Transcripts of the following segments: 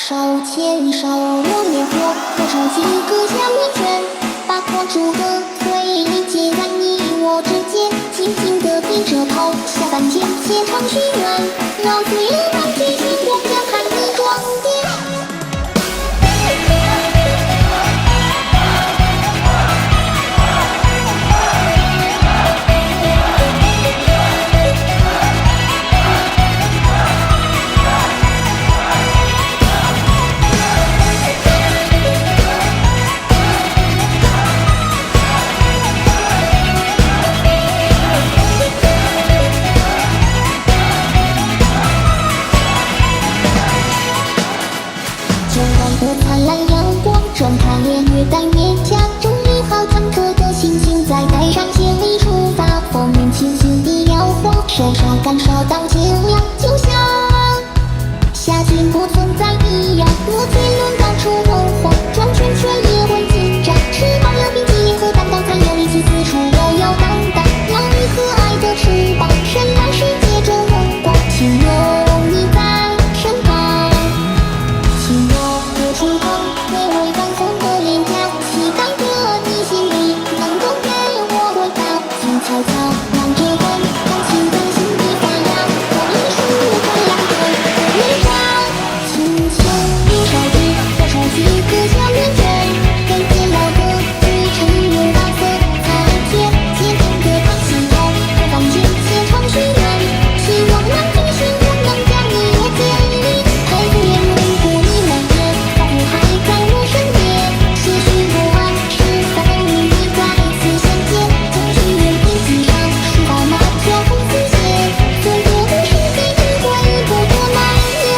手牵手若烈火，割出几个小圆圈，把光柱的回忆接在你我之间，紧紧地低着头，下半天写场许愿，让岁月忘记星光将看你装点。灿烂阳光睁开眼，越带勉强，终于好忐忑的心情再带上行李出发，封面清新的摇晃，伸手感受到清凉，就像夏天不存在一样。我飞轮到处梦幻，转圈圈也很紧张，翅膀有并肩和担当，才有力气四处悠悠荡荡，让你和爱的翅膀深蓝世界中梦光，请有你在身旁，请有出口，微微泛红的脸颊，期待着你心里能够给我回报。静悄悄望着光，感情在心底发芽，我一束光亮的月亮，轻轻一手指，割出几个小圆圈，跟简陋的剧衬用白色彩贴，紧紧地烫心头，和房间写场许愿，希望那句星光能将你我建立，陪着眼路过你每夜。还在我身边，些许不安是否与你再次相见？总许愿笔记上书到那条红丝线，最多的是非只会不多蔓延。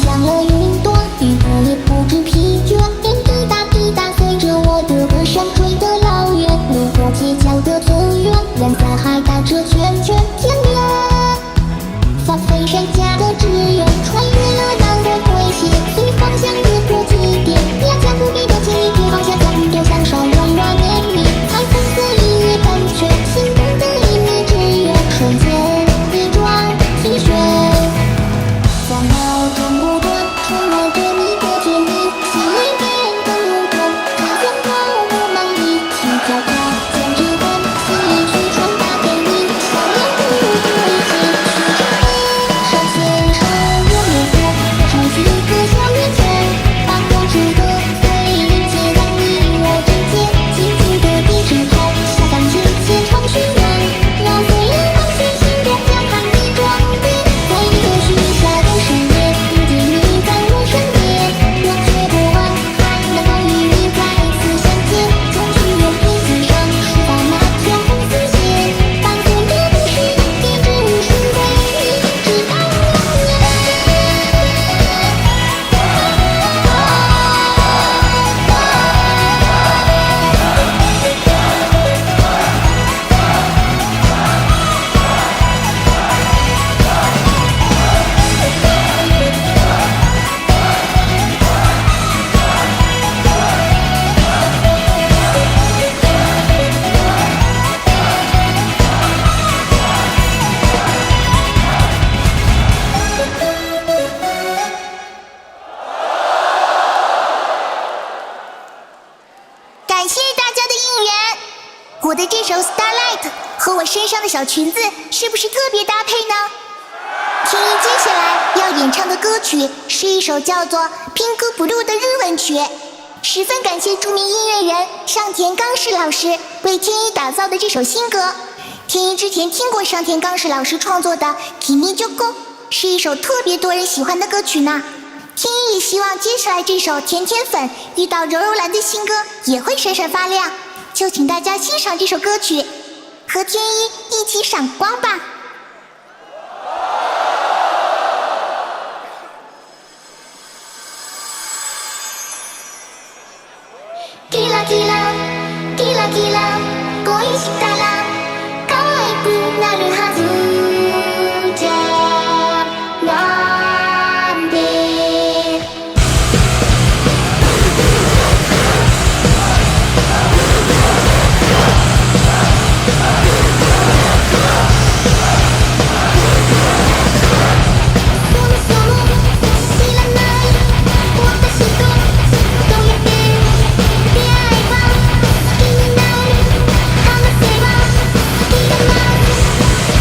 降了云朵，雨波也不知疲倦，连滴答滴答随着我的歌声追得老远。路过街角的村院，颜色还打着圈圈，田园放飞山下的志愿，穿越了南北归线，随方向越过起点，压下不必的情谊，别放下将多享受软软绵绵，彩虹色音乐喷泉，心动的一米之远，瞬间一转气旋。烦恼中不断，充满着你的甜蜜，心里变得流动，只想毫不满意，轻飘飘将指纹，心里去传达给你，想念不如不一起去证明。手牵手若烈火，割出几个小圆圈，把过去的回忆接在你我之间，紧紧地低着头，下半天写场许愿，让岁月忘记星光将看你装点，在你的许下的誓言，如今你在我身边，我却不安，还能够与你再次相见。总许愿笔记上书到那条红丝线，伴随的不是当天，只是回忆，直到永远。感谢大家的应援，我的这首《Starlight》和我身上的小裙子是不是特别搭配呢？天一接下来要演唱的歌曲是一首叫做《Pink Blue》的日文曲，十分感谢著名音乐人上田刚士老师为天一打造的这首新歌。天一之前听过上田刚士老师创作的《Kimi Joko》，是一首特别多人喜欢的歌曲呢。天一也希望接下来这首甜甜粉遇到柔柔蓝的新歌也会闪闪发亮，就请大家欣赏这首歌曲，和天一一起闪光吧。なるはずじゃなんてそもそも知らない私とどうやって出会えば好きになる話せば好きだな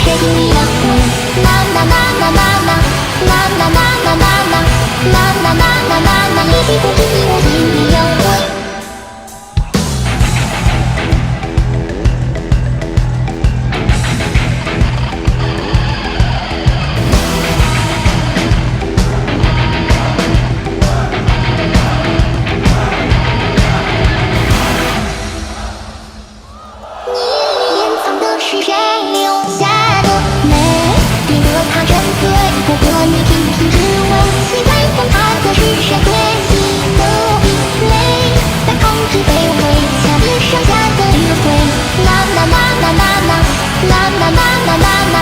谁心里有鬼？啦啦啦啦啦啦啦啦啦啦啦啦啦啦啦啦啦，也许不知你我心里有鬼。你掩藏的是谁留下的美？别得他真对，不和你频频质问。现在观察的是谁对你的疲累？在抗拒卑微，下别剩下的约会。啦啦啦啦啦啦啦啦啦啦啦啦啦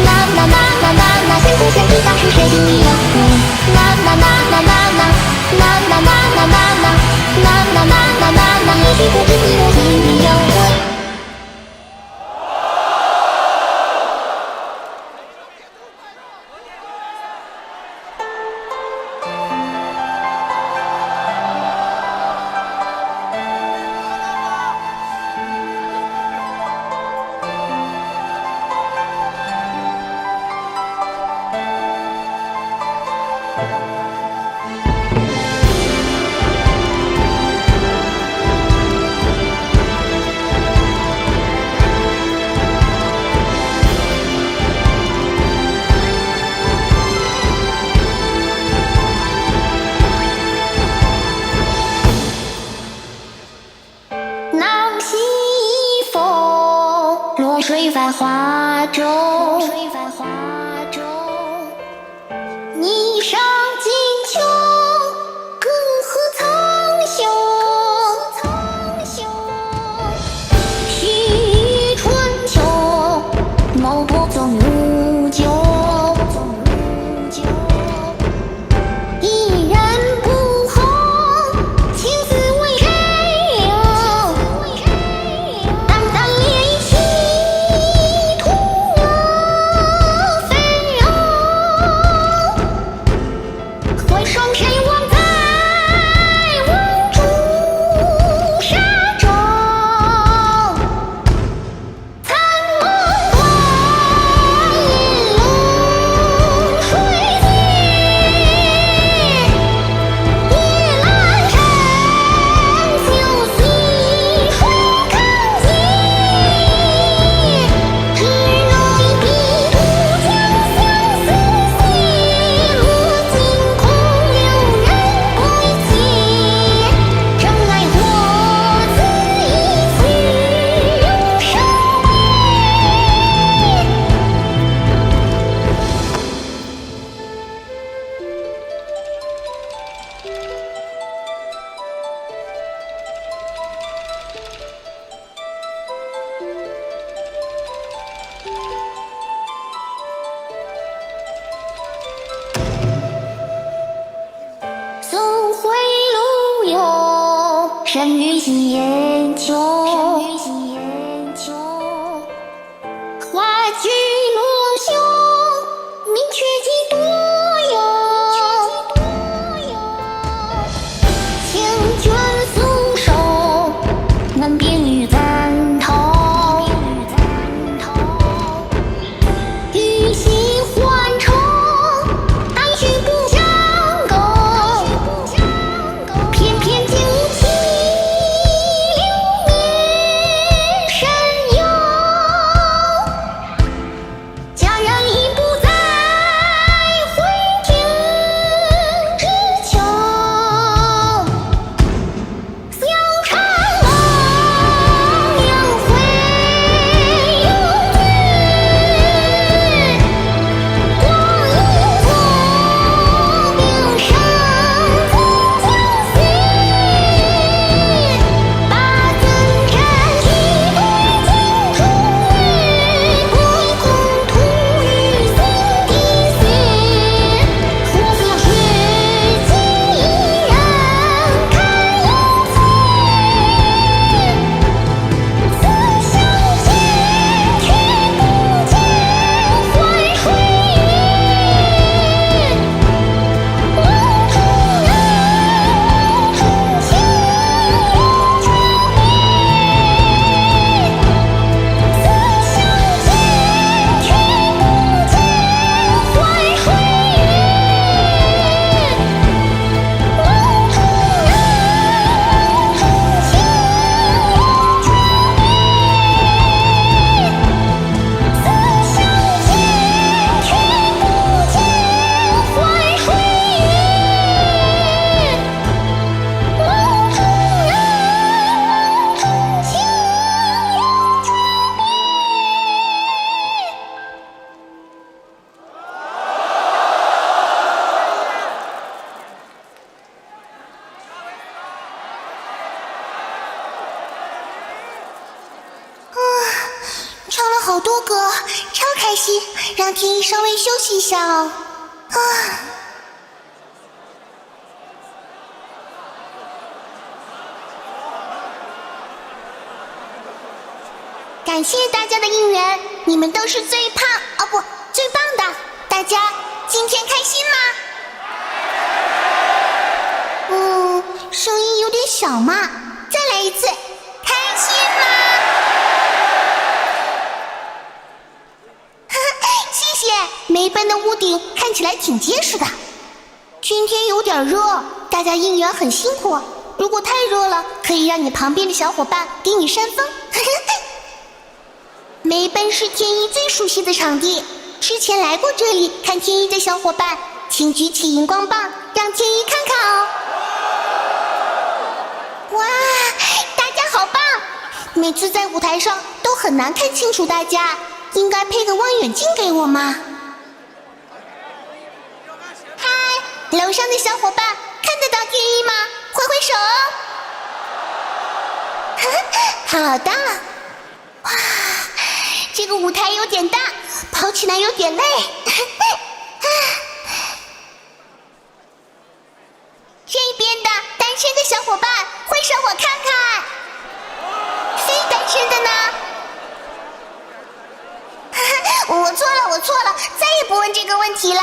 啦啦啦啦啦，先不先知道是谁心里有鬼？啦啦啦啦啦啦啦啦啦啦啦啦啦啦啦啦啦，也许不知你我心里有鬼。浪西风，落水繁华中。霓裳锦绣，隔河苍穹。续春秋，谋不纵无咎。一人不红，青丝为谁留？淡淡恋情，徒有纷扰。回首谁忘在无主沙洲？残梦断，引龙水尽。夜阑珊，酒细水看尽。只能一笔渡江相思细，落尽空留人归期。真爱或自一去永生送回路有神于心烟秋。花菊落袖，明却几多有。清卷素手，难辨玉簪头。欲惜还愁，但须不相勾。偏偏惊起流年。心，让天一稍微休息一下哦。啊！感谢大家的应援，你们都是最胖哦不，最棒的！大家今天开心吗？声音有点小嘛，再来一次，开心吗？谢谢。梅奔的屋顶看起来挺结实的。今天有点热，大家应援很辛苦。如果太热了，可以让你旁边的小伙伴给你扇风。梅奔是天一最熟悉的场地，之前来过这里看天一的小伙伴，请举起荧光棒，让天一看看哦。哇，大家好棒！每次在舞台上都很难看清楚大家，应该配个望远镜给我吗？嗨，楼上的小伙伴看得到天一吗？挥挥手哦。好的。哇，这个舞台有点大，跑起来有点累。这边的单身的小伙伴挥手我看看，非单身的呢？我错了，再也不问这个问题了。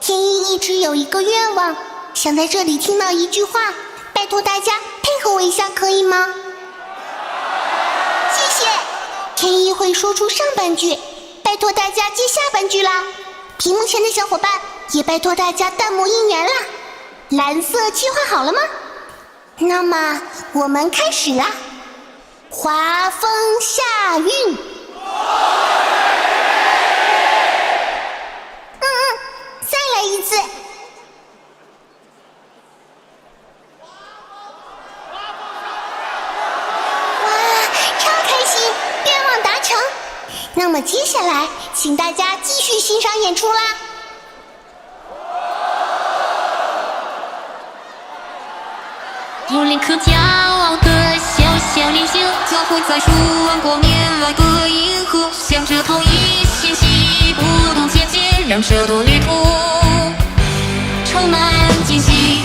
天一一直有一个愿望，想在这里听到一句话，拜托大家配合我一下，可以吗？谢谢。天一会说出上半句，拜托大家接下半句啦。屏幕前的小伙伴也拜托大家弹幕应援啦。蓝色计划好了吗？那么我们开始啦。华风下韵。再来一次。哇，超开心，愿望达成。那么接下来请大家继续欣赏演出啦。有两颗骄傲的小小灵星，交汇在数万光年外的银河，向着同一星系不动前进，让这段旅途充满惊喜。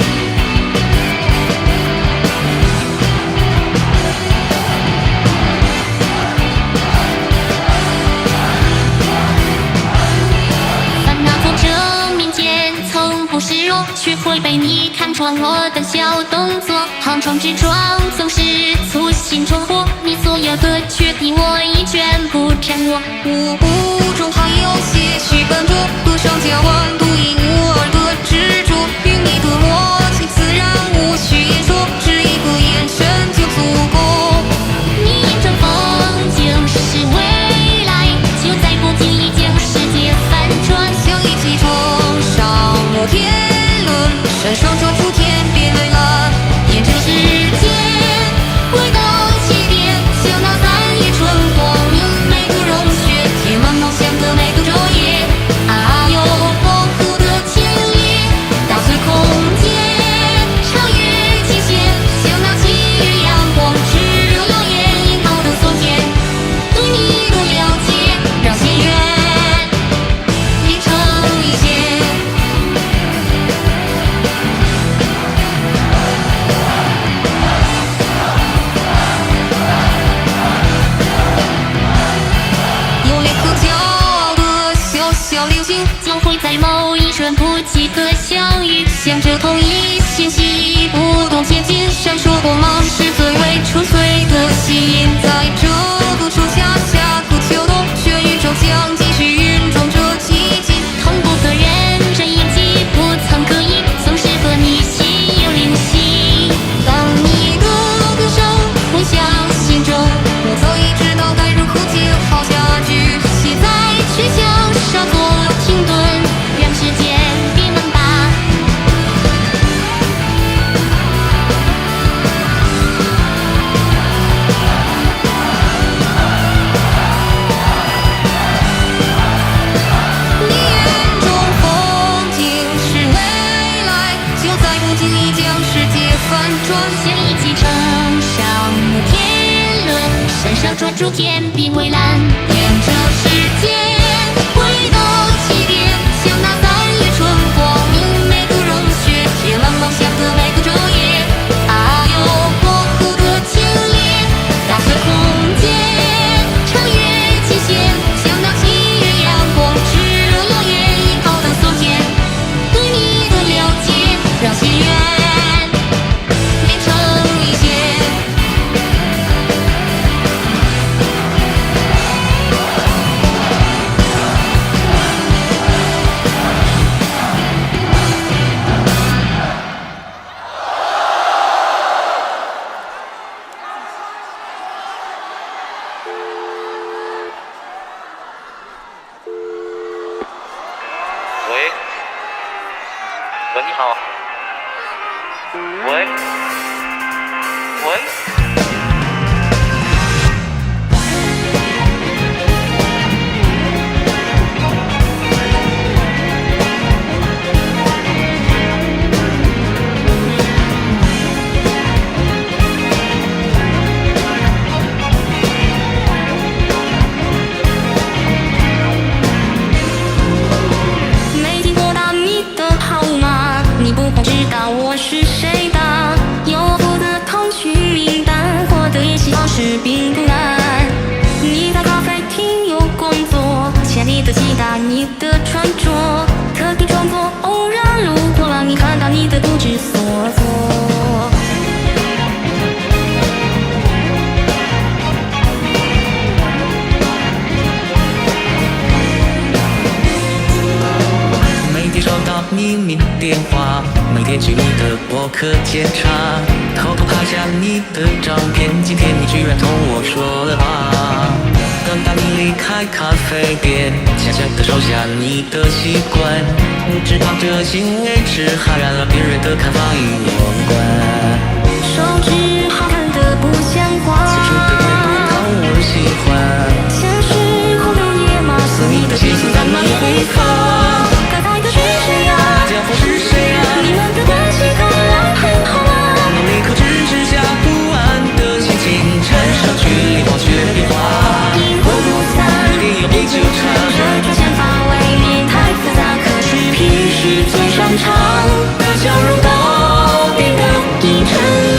烦恼从生命间从不示弱，却会被你看穿我的小动作。横冲直撞总是粗心重活，你所有的决定我已全部掌握。舞中还有些许笨拙，歌声加完独一无二的执着，与你的默契自然无需言说，只一个眼神就足够。你眼中风景是未来，就在不经意间世界翻转，像一骑乘上摩天轮，闪烁着出天边蔚蓝，沿着时间回到起点，像那3月春光，每个融雪，填满梦想的每个昼夜。有丰富的潜力，打碎空间，超越极限，像那7月阳光，炽热耀眼，映好的昨天，对你的了解，让心愿连成一线。有两颗骄傲的小小流星，将会在某一瞬不及的相遇，向着同一星系不动前进，闪烁光芒是最为纯粹的吸引。在这个初夏、夏和秋冬，全宇宙将继续运转着奇迹。同步的认真演技，不曾刻意，总是和你心有灵犀。当你的歌声回响心中，我早已知道该如何接好下句，写在曲项上做停顿，让时间别难把。关注天边蔚蓝，沿着时间回到起点，像那3月春光，明媚的热血，贴满梦想的每个昼夜。啊哟，模糊的牵连，打碎空间，超越极限，像那7月阳光，炽热耀眼，映照的昨天。对你的了解，让心愿变成一线。喂，喂，你好。喂，喂。没听过打你的号码，你不会知道我是谁的。有我的通讯名单，获得联系方式并不难。你在咖啡厅有工作，牵你的吉他，你的穿着，特地装作偶然路过，让你看到你的不知所措。每天收到秘密电话，每天去你的博客检查，偷偷拍下你的照片，今天你居然同我说了话。等到你离开咖啡店，悄悄地收下你的习惯，你知道这行为只害染了别人的看法与我关。手指好看的不像话，此处的态度讨我喜欢，像是空的野马，似你的气息散漫回放。该爱的是谁呀？这样会是谁啊？你们的关系看来很好吗？努力克制之下不安的心情，缠上距离化学变化，阴魂不散，也有被纠缠。这种想法未免太复杂，可是平时最擅长的笑容都变得阴沉了。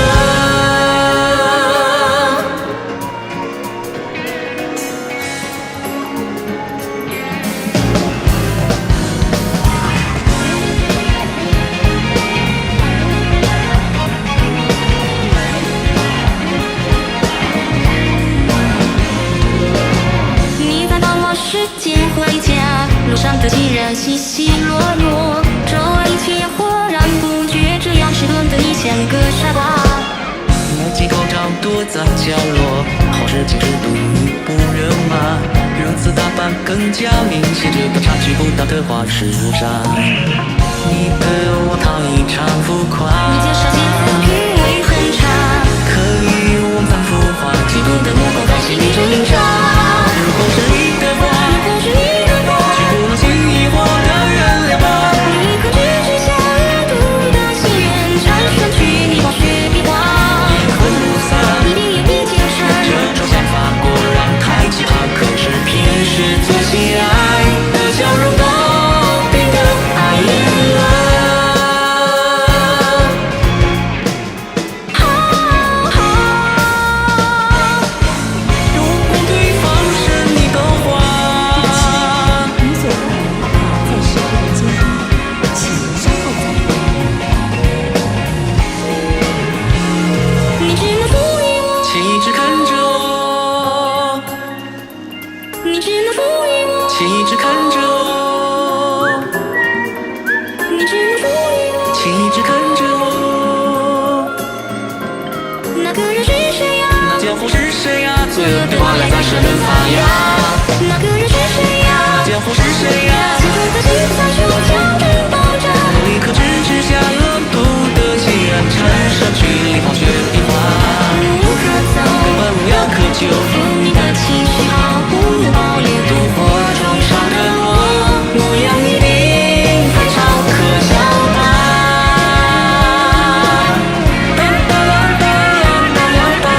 你在傍晚时间回家，路上的行人稀稀落落，周围一切浑然不觉，这样迟钝的你像个傻瓜。墨镜口罩躲在角落，好事情制度你不惹骂，如此打扮更加明显，这个察觉不到的话是渣。你的我套一场浮夸，你介绍写字品味很差，可以我们反复话，嫉妒的目光在心里挣扎。如果是你的话，如果是你的话，却不能轻易获得原谅吧。你可知之下阅读的心愿，缠上去你化学变化，魂不散，一定也被纠缠。这种想法果然太奇葩，可是平时最喜爱的笑容都变得碍眼了。如果对方是你的话，你所要的在适合的阶段，请稍后再拨。你只能赋予我，请一直看着我，你只能赋予我，请一直看着我，你只能赋予我。请一直看着我。那个人是谁呀？那家伙是谁呀？罪恶对话来在身边发芽。那个人是谁呀？那家伙是谁呀？此刻的心在手枪震爆炸。立刻制止下恶毒的气焰，缠上距离化学变化，无可走，根本无药可救。你的情绪毫无保留，炉火中烧的我，模样一定非常可笑吧。哒哒啦哒啦哒啦哒。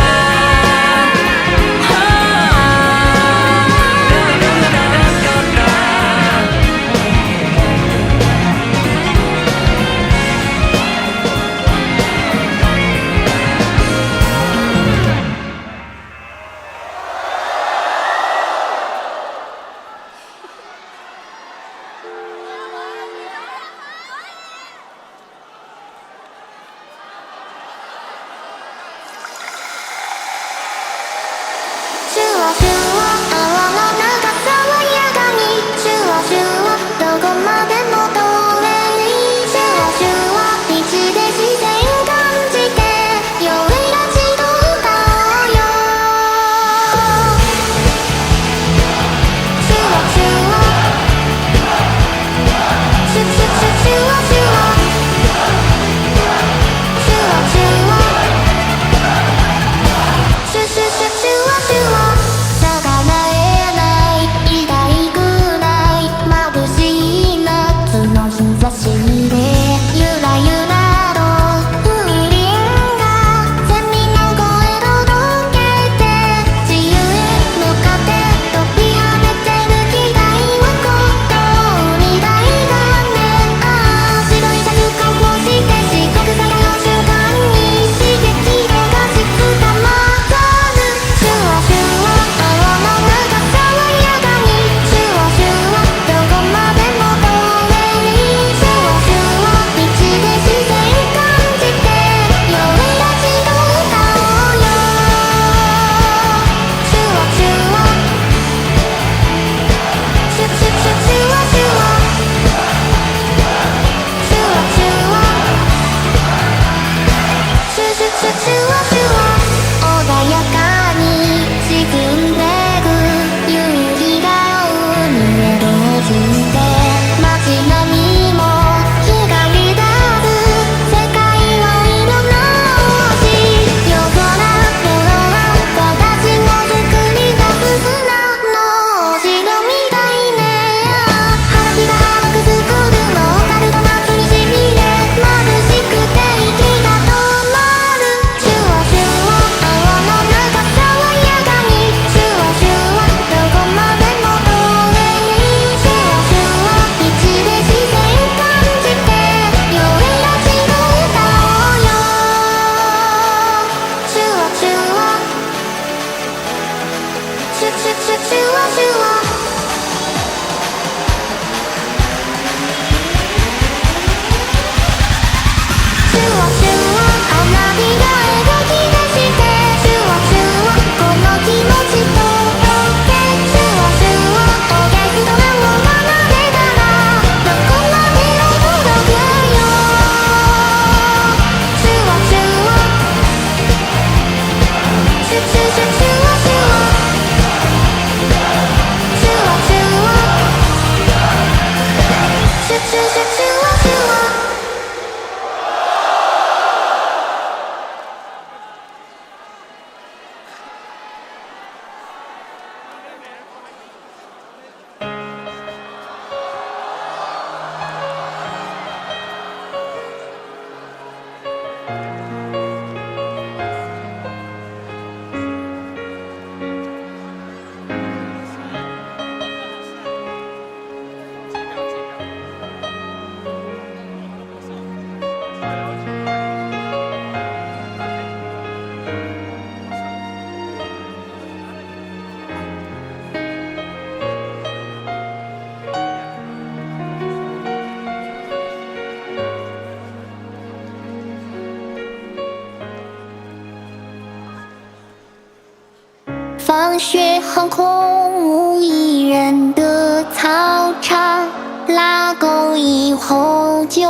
放学后空无一人的操场，拉够以后就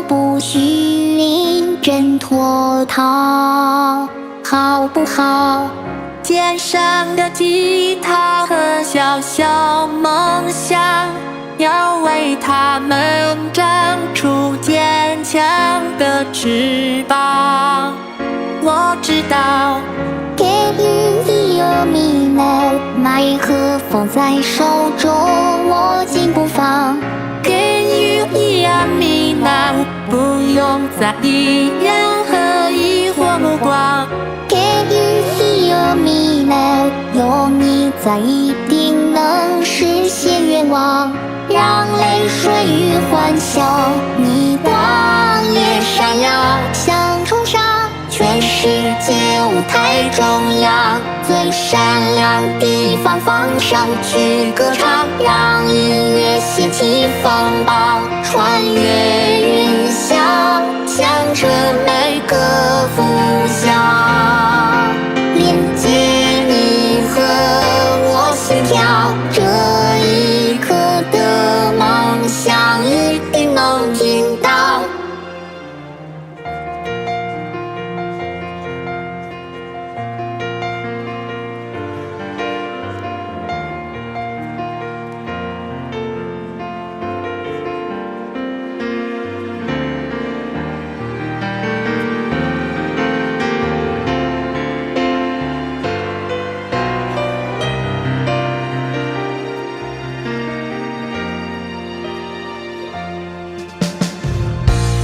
不许临阵脱逃，好不好？肩上的吉他和小小梦想，要为他们长出坚强的翅膀。我知道天雨已有迷茫，麦克风在手中，握紧不放。跟雨一样迷茫，不用在意任何疑惑目光。天雨已有迷茫，有你在一定能实现愿望。让泪水与欢笑，你光也闪耀，像冲上全世界舞台中央，最闪亮地方放上去歌唱，让音乐掀起风暴，穿越云霄，向着每个拂晓，连接你和我心跳，这一刻的梦想一定能听到。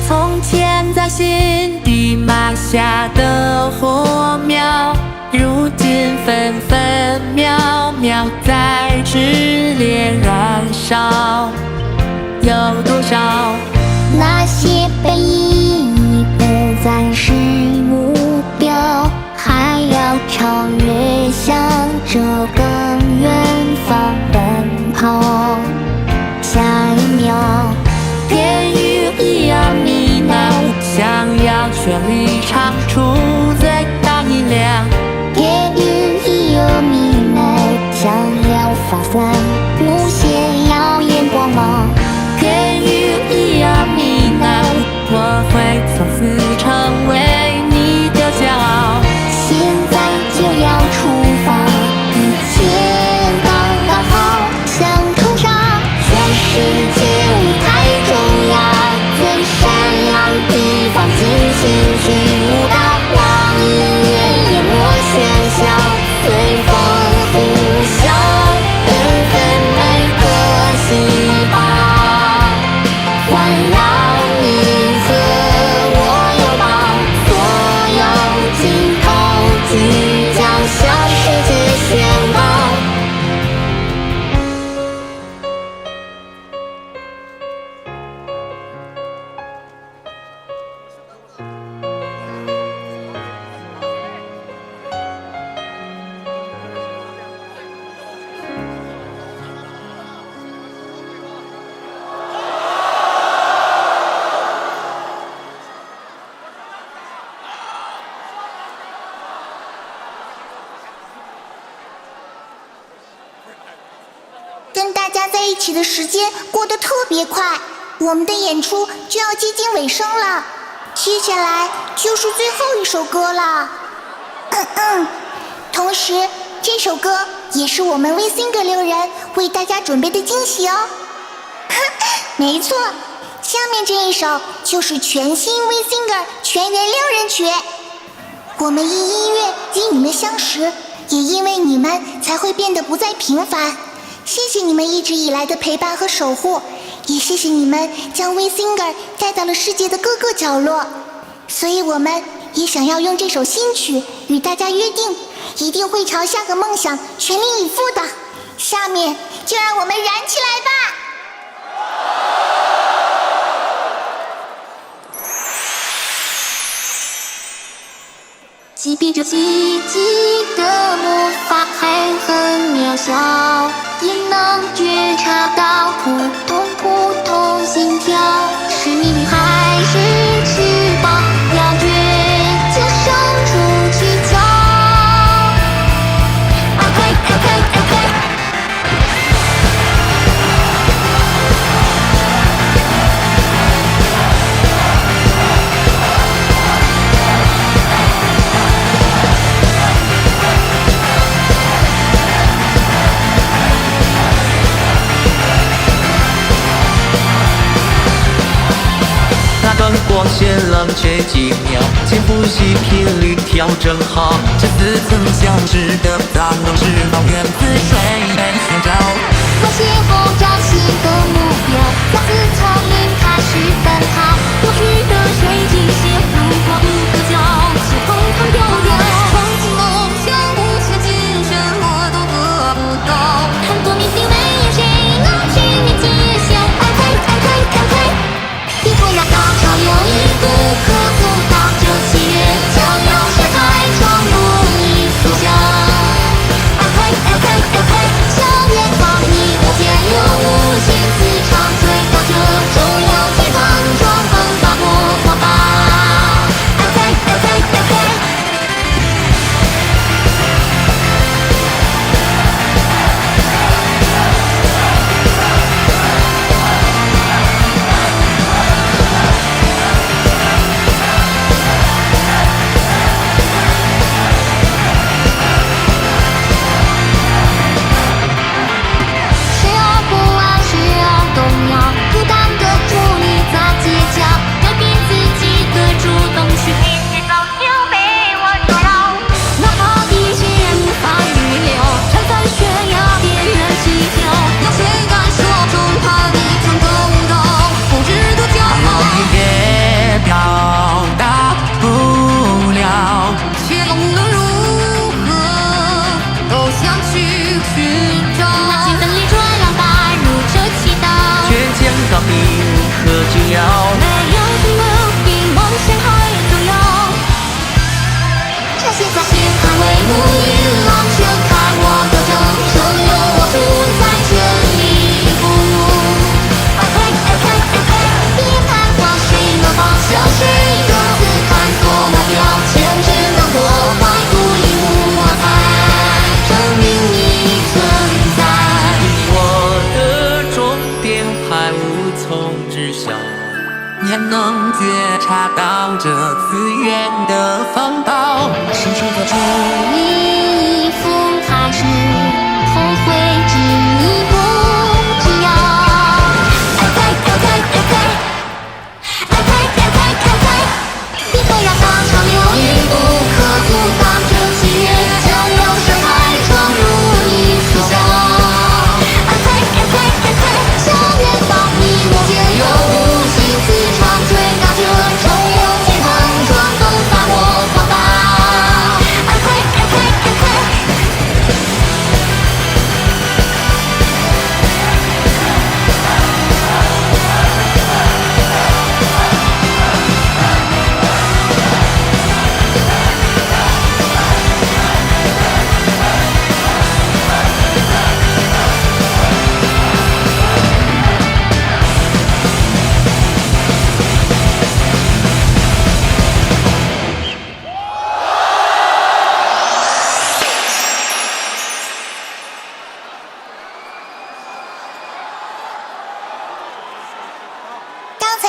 从前在心底埋下的火苗，如今分分秒秒在炽烈燃烧。有多少那些背影已不再是目标，还要超越，向着更远方奔跑。下一秒，天雨一样迷茫，想要全力唱出最大音量。天雨已有迷茫，想要发散无限耀眼光芒。天雨一样迷茫，我会从此成为你的骄傲。现在就要出发，一切刚刚好，想冲上全世界舞台中央，最闪亮地方尽情去舞蹈，让音乐淹没喧嚣，随风呼啸，奔腾每个细胞，环绕你和我跟大家在一起的时间过得特别快，我们的演出就要接近尾声了，接下来就是最后一首歌了。同时，这首歌也是我们 V-Singer 6人为大家准备的惊喜哦。没错，下面这一首就是全新 V-Singer 全员6人曲。我们因音乐与你们相识，也因为你们才会变得不再平凡。谢谢你们一直以来的陪伴和守护，也谢谢你们将 V-Singer 带到了世界的各个角落。所以我们也想要用这首新曲与大家约定，一定会朝下个梦想全力以赴的。下面就让我们燃起来吧！即便这奇迹的魔法还很渺小，也能觉察到扑通心跳。是秘密还是翅膀？要倔强伸出去瞧。光线冷却几秒，请呼吸频率调整好。这似曾相识的大脑释放原子水面寻找，那邂逅找新的目标，再次从零开始奔跑。过去的水晶鞋如果不可交，就通通丢掉。憧憬梦想不前进，什么都得不到。很多明星没有谁能去面揭晓。别说要高潮有一不可阻挡，这喜悦将要射开，闯入你所想。向远方，你我间有无限磁场，追到这中央天堂，装疯把魔法吧。也能觉察到这次元的风暴，是这个注意风还是后悔之你不知要。别说要当场留意不可阻挡，这喜悦将要射开，闯入你所想。向远方，你我间有无限磁场，追到这中央天堂，装疯把魔法吧。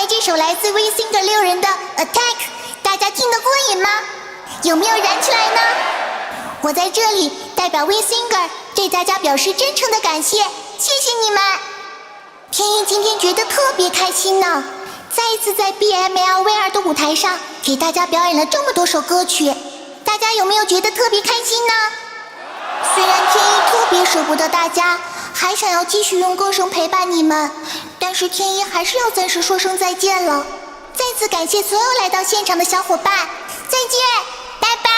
这首来自 V-Singer 6人的 Attack， 大家听得过瘾吗？有没有燃起来呢？我在这里代表 V-Singer 对大家表示真诚的感谢，谢谢你们！天一今天觉得特别开心呢，再一次在 BML V2 的舞台上给大家表演了这么多首歌曲，大家有没有觉得特别开心呢？虽然天一特别舍不得大家，还想要继续用歌声陪伴你们，但是天一还是要暂时说声再见了。再次感谢所有来到现场的小伙伴，再见，拜拜。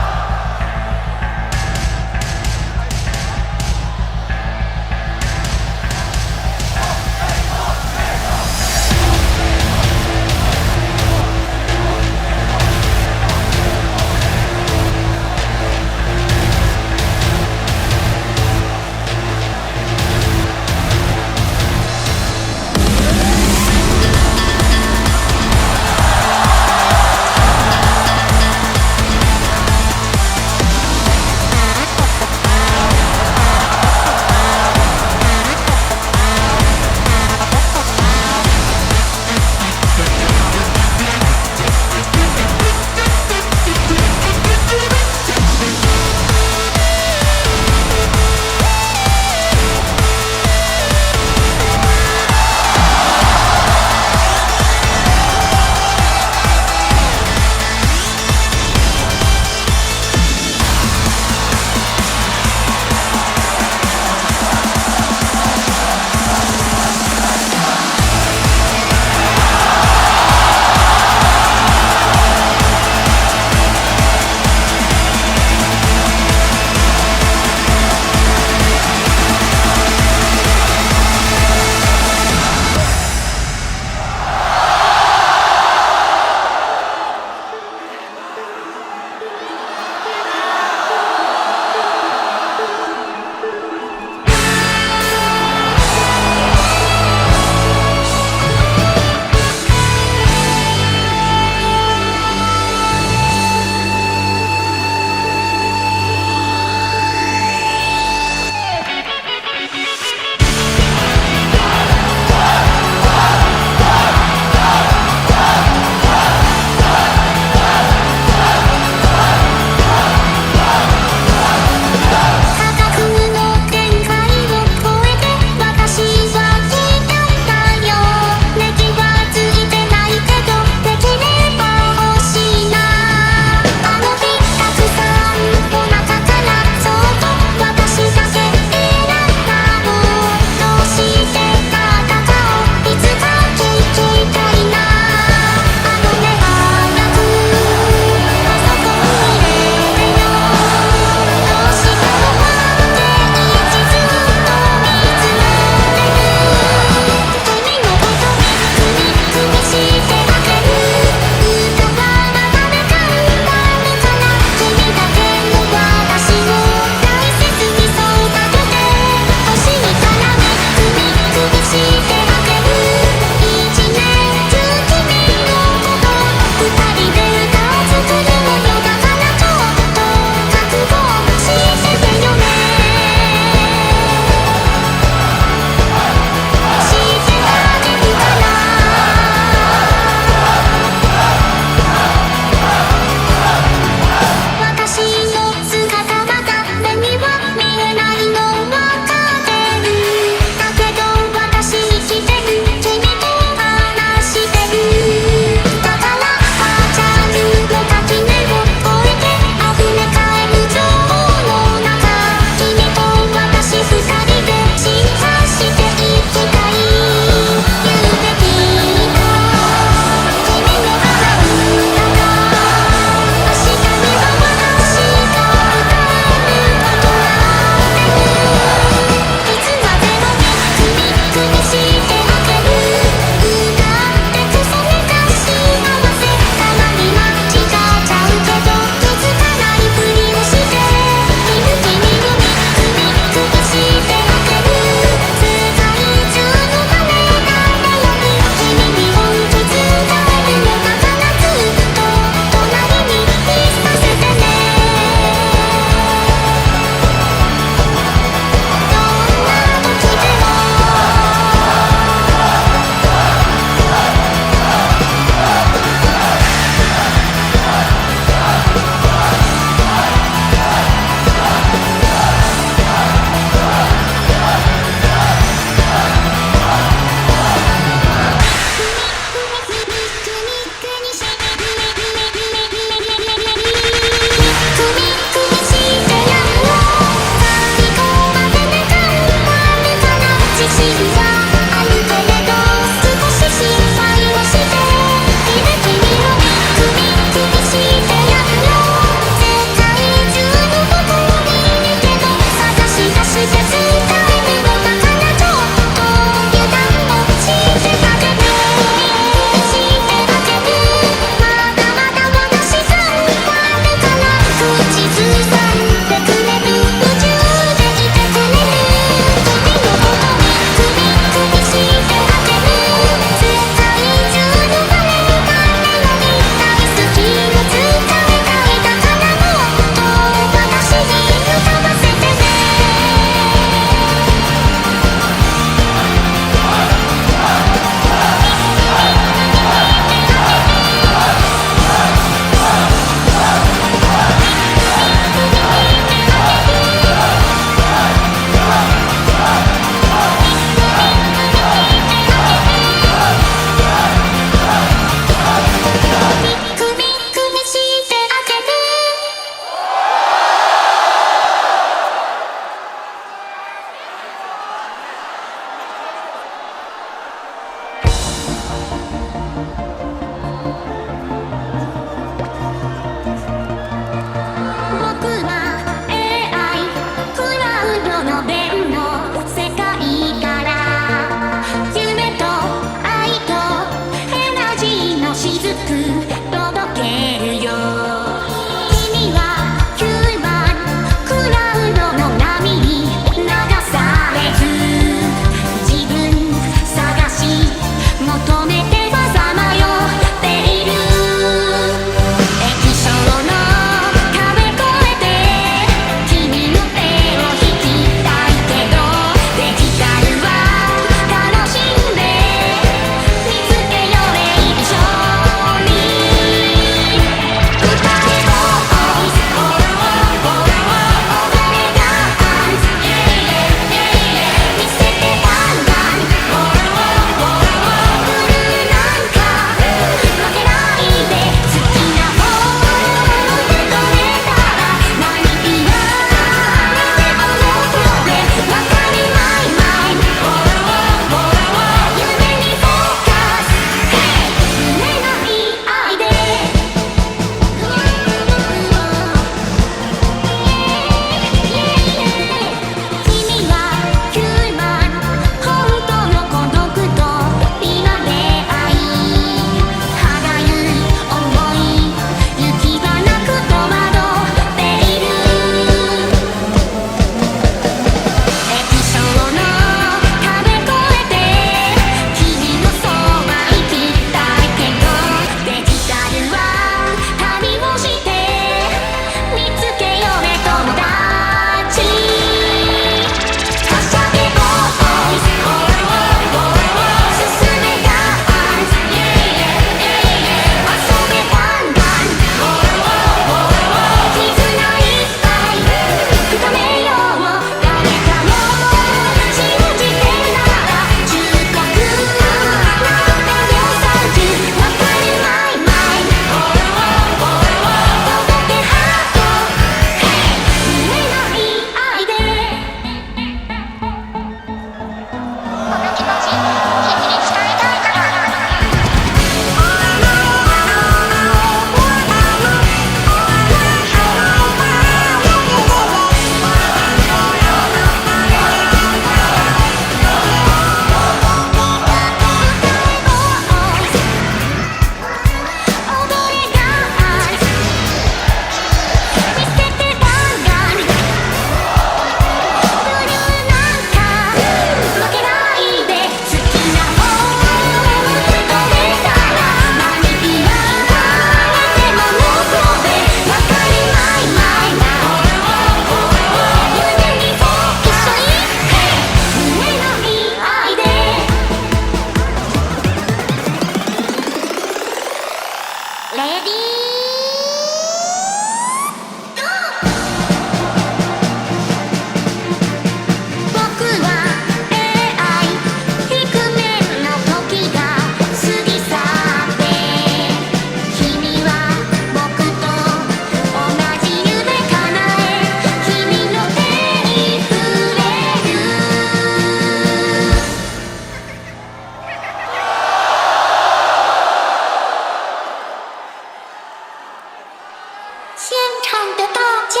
场的大家，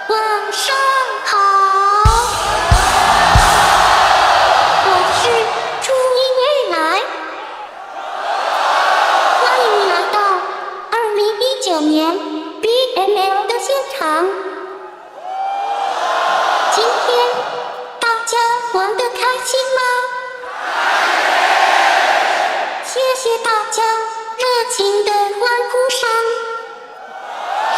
晚上好。我是祝你未来，欢迎你来到2019年 BML 的现场。今天大家玩得开心吗？谢谢大家热情的欢呼声，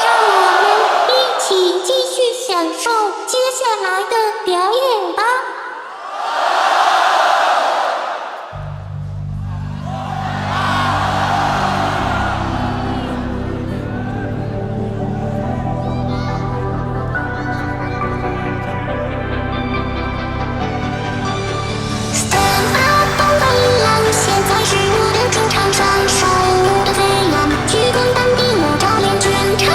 让我们一起继续享受接下来的表演吧。Stand up， 棒棒音浪，现在是我的主场上，手舞的飞扬，聚光灯给我照亮全场，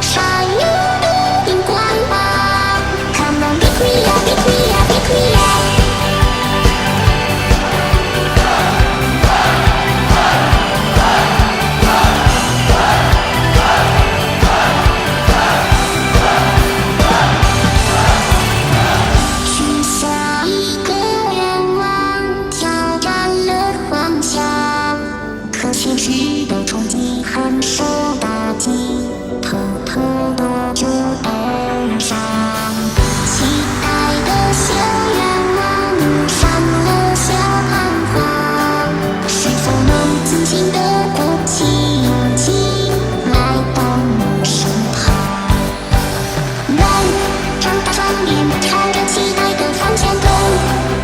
闪耀的荧光棒 ，Come on pick me up pick me up pick me up。许下一个愿望，挑战了幻想，可现实的冲击很受打击，偷偷的就悲伤。期待的小愿望，遇上了小彷徨，是否能尽情的的亲近，来到你身旁？能张大双眼，朝着期待的方向走，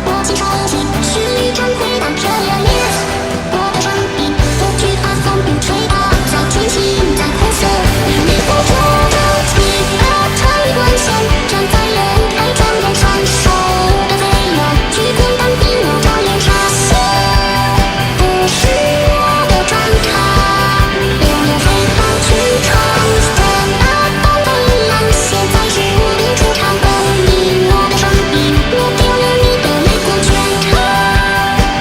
握紧手机，旋律中回荡着热烈。我的生命不惧怕风雨吹打，在天气，在红色，你捕捉着期待太光线，站在人海中央闪烁的飞扬，聚光灯给我照亮沙线，不是我的专长，流连飞跑全场 ，Stand up， 棒棒音浪，现在是我的主场，供应我的生命，我点亮你的泪光全场，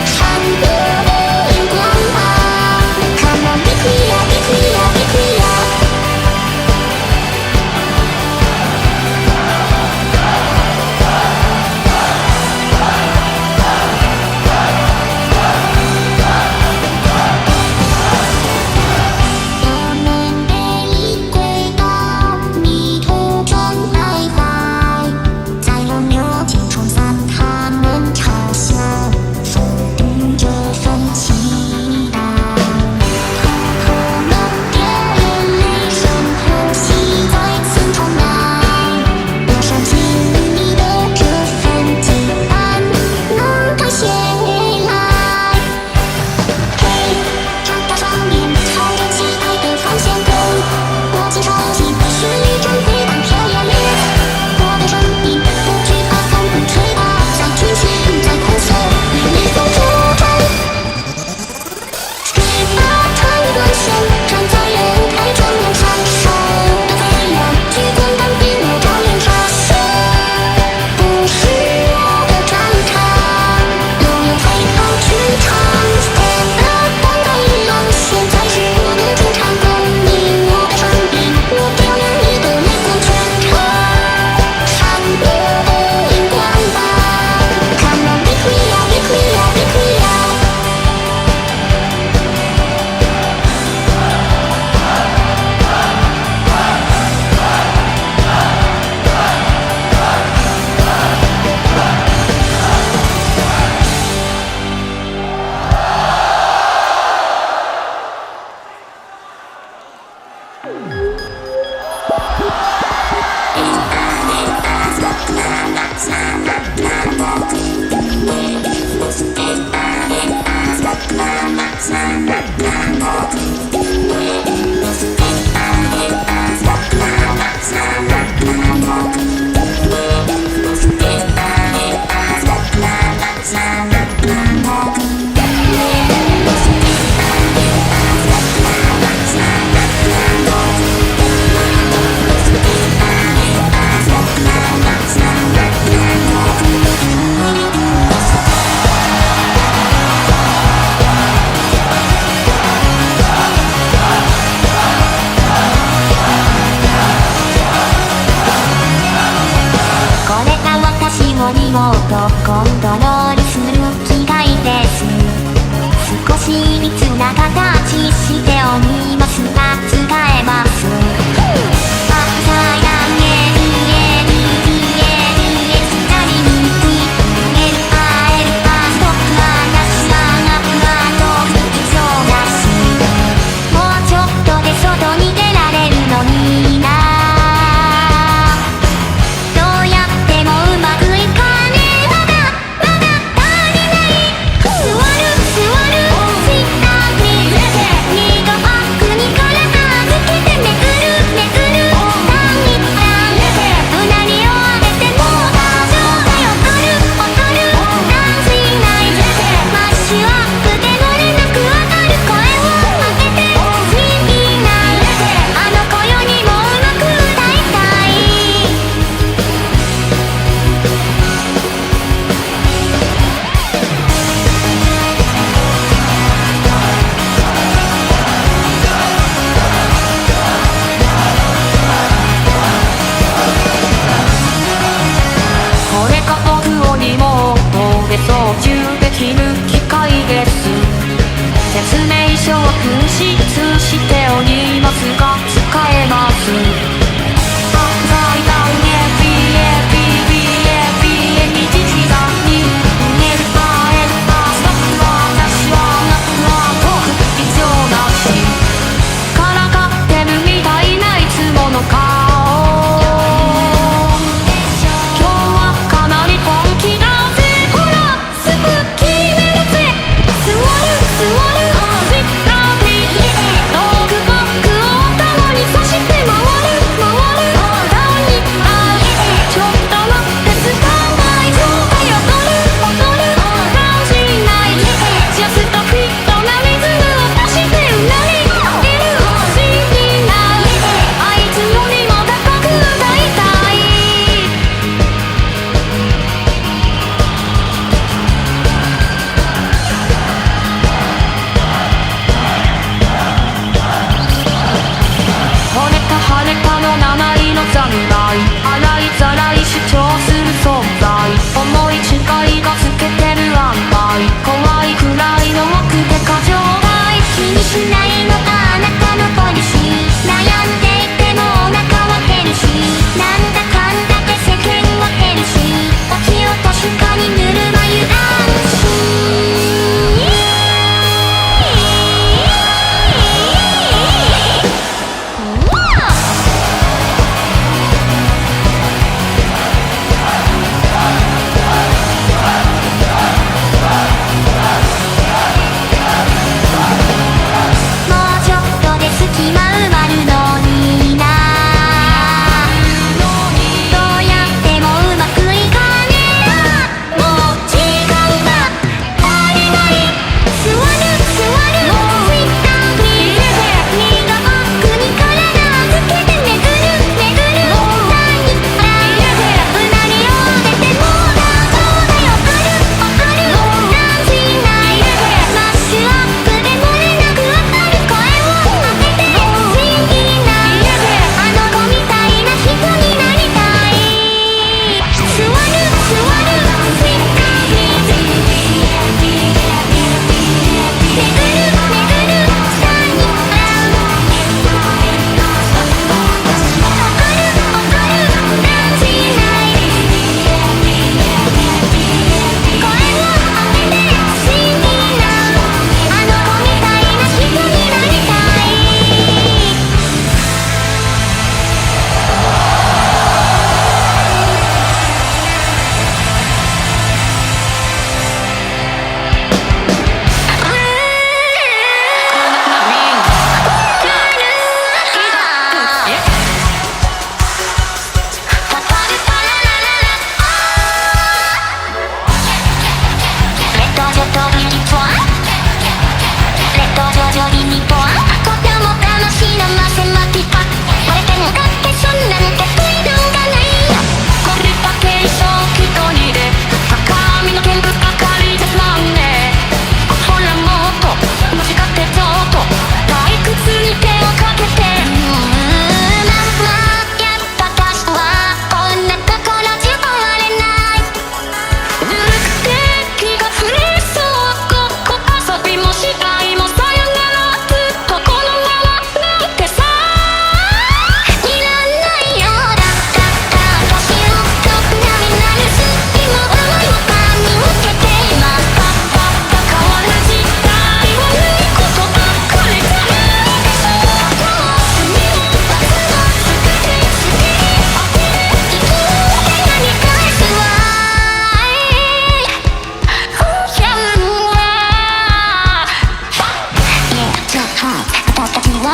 闪耀的荧光棒 ，Come on pick me up pick me up pick me up。我们背离轨道，迷途中徘徊，在轮流间冲散他们嘲笑，否定这份期待。偷偷的掉眼泪，深呼吸再次重来，多少经历的这份羁绊，能感谢未来。嘿，张大双眼，朝着期待的方向走，握紧手机，旋律中回荡着热烈。我的生命不惧怕风雨吹打，在天气，在红色，烈风作战。Stand up， 穿光线，站在人海中央闪烁的飞扬，聚光灯给我照亮沙线，不是我的专长，流连飞跑全场 ，Stand up， 棒棒音浪，现在是我的主场，供应我的生命，我点亮你的泪光全场，闪耀的荧光棒 ，Come on pick me up pick me up pick me up。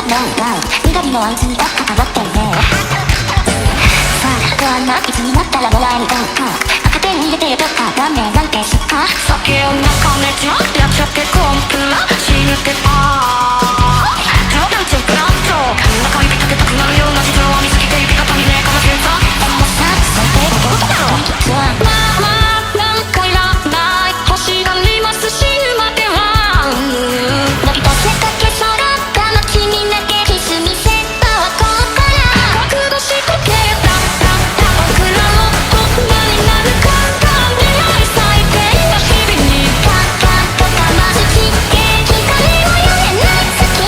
緑のあいつにばっか変わってるね。さあ、不安ないつになったらもらえるか赤ペン入れてよとか画面なんてすっか酒を中めちゃやっちゃってコンプラ死ぬって冗談ちょブランド中指立てたくなるような事情を見つけて指肩にねかませたでもさ、それってどうだろう不安まあなんかいらない欲しがります死ぬまでは伸びたせかけ空が街に投げキス見せたわここから覚悟しとけ僕らのどんなになるかが未来最低な日々にカンカンとかまずき元気金をやれない好き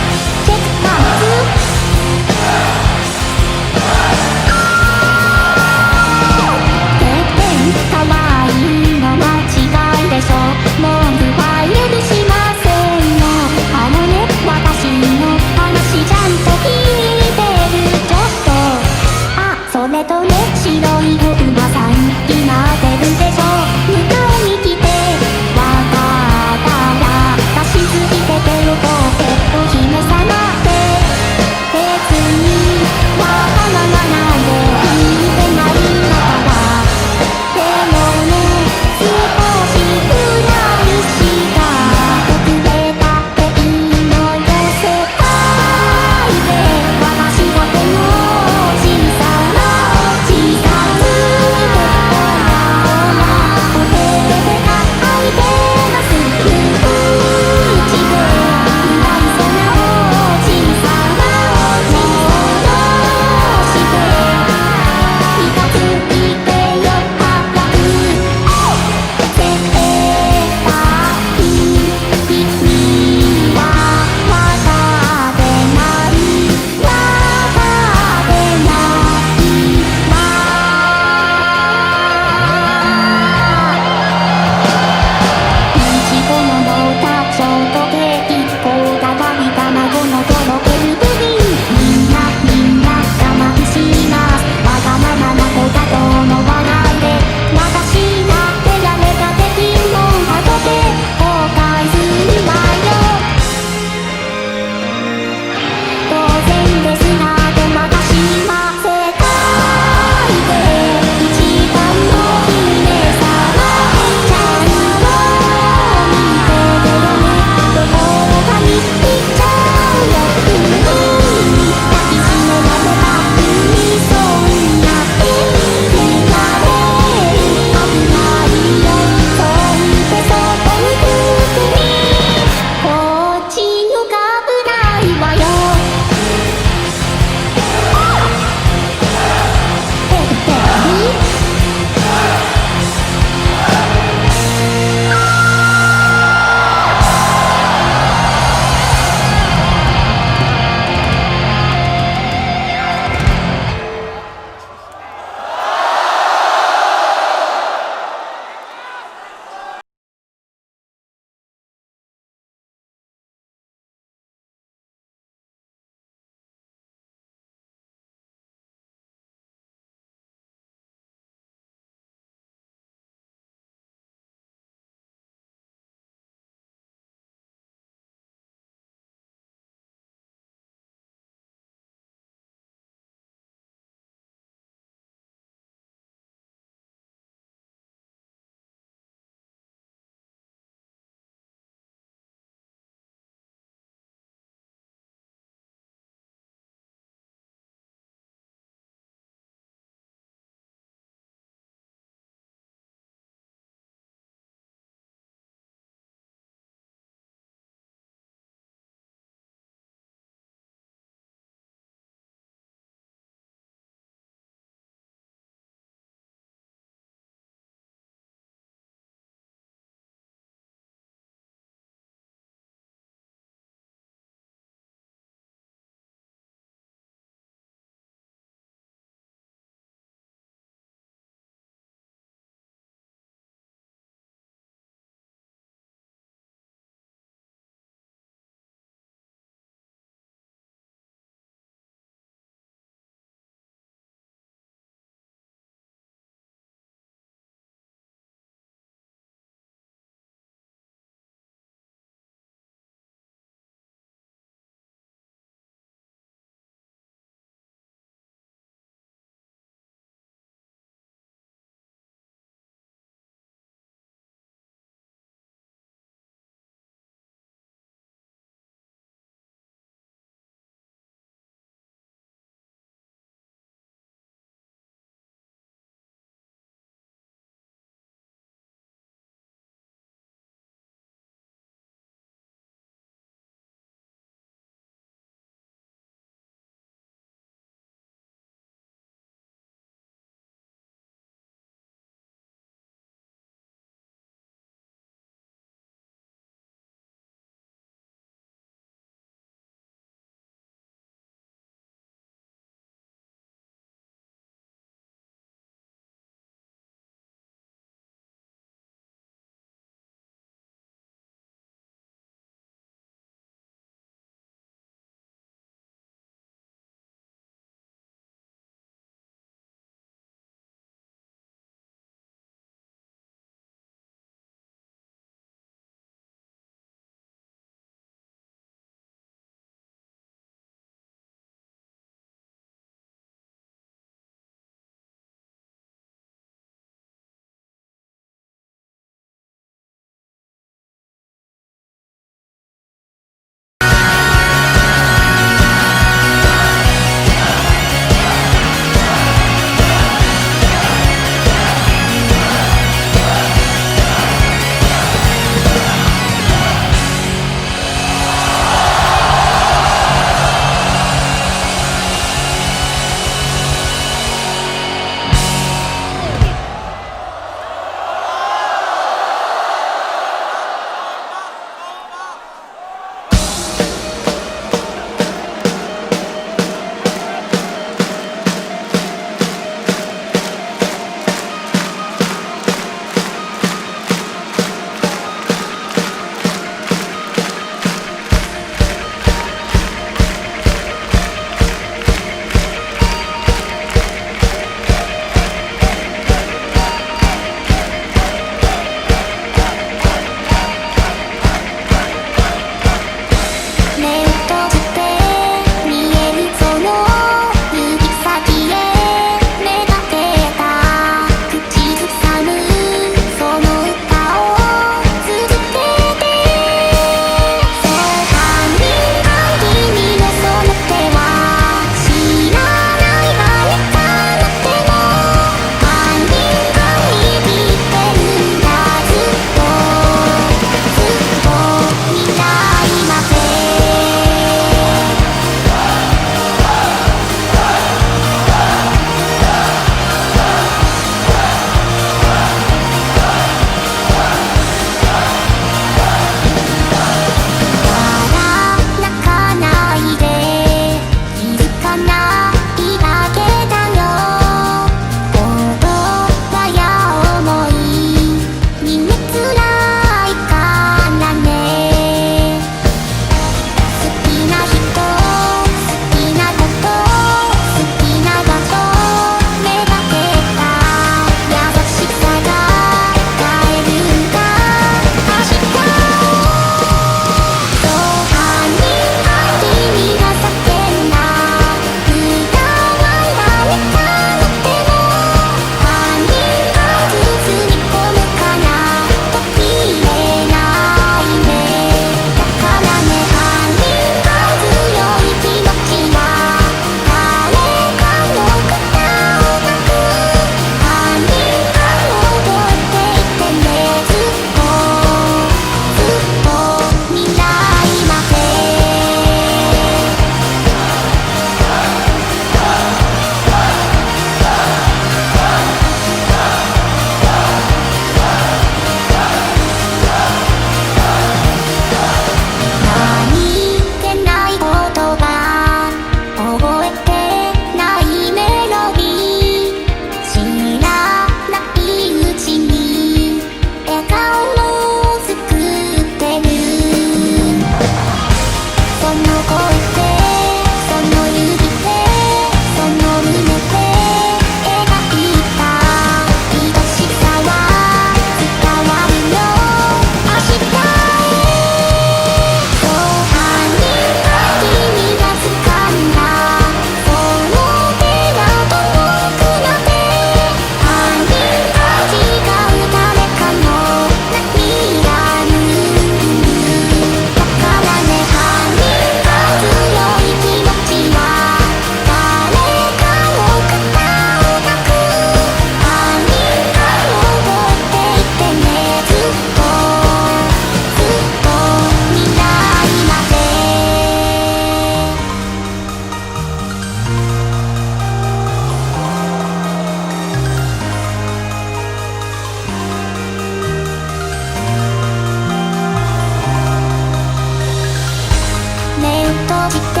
閉じて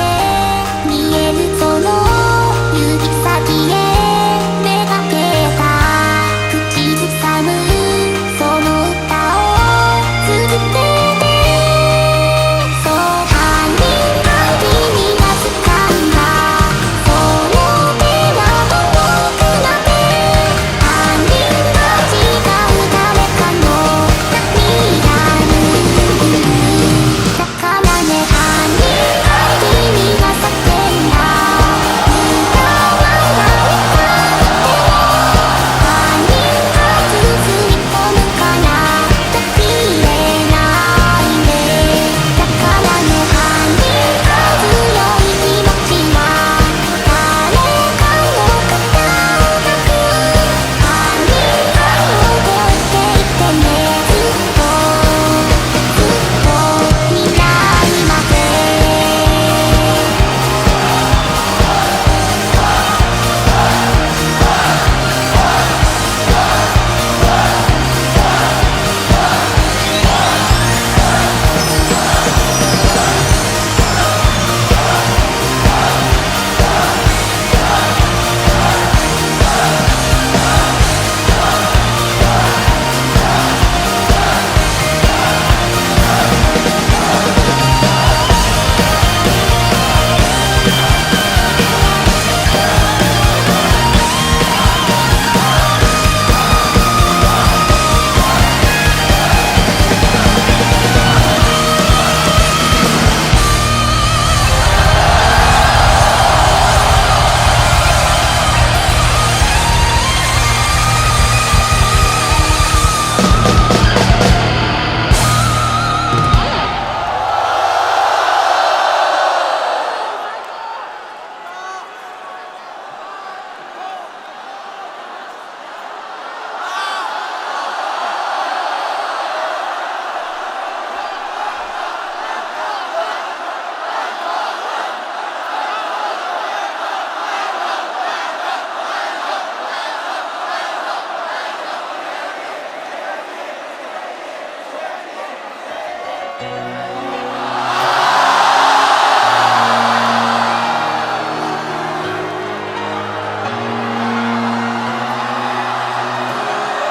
見えるその指先へめがけた口ずさむその歌を続けてそう犯人が君が掴んだその手は遠くなって犯人が違う誰かの涙ぬだからね犯人が君が叫んだ歌はないか犯人が包み込むから途切れないねだからね犯人が強い気持ちは誰かの肩を抱く犯人が覚えていてねずっと未来まで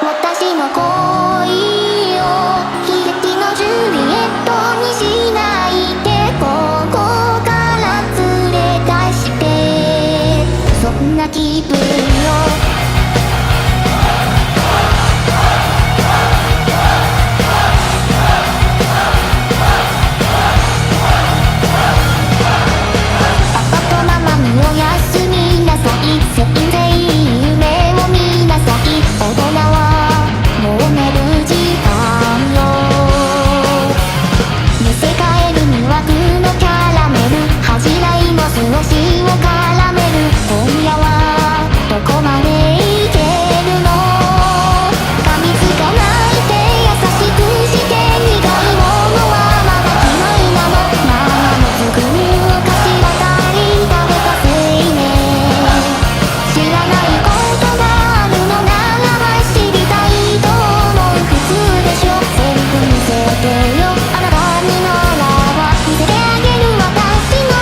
私の恋を悲劇のジュリエットにしないでここから連れ出してそんな気分よパパとママにおやすみなさいせいぜい夢を見なさい大人はもう寝る時間よ見せ替える魅惑のキャラメル恥じらいの少しを絡める今夜はどこまでいけるの噛みつかないで優しくして苦いものはまだ嫌いなのママの作るお菓子ばかり食べたせいね知らないことがあるのなら知りたいと思う普通でしょセリフ見せてよあなたにならば見せてあげる私の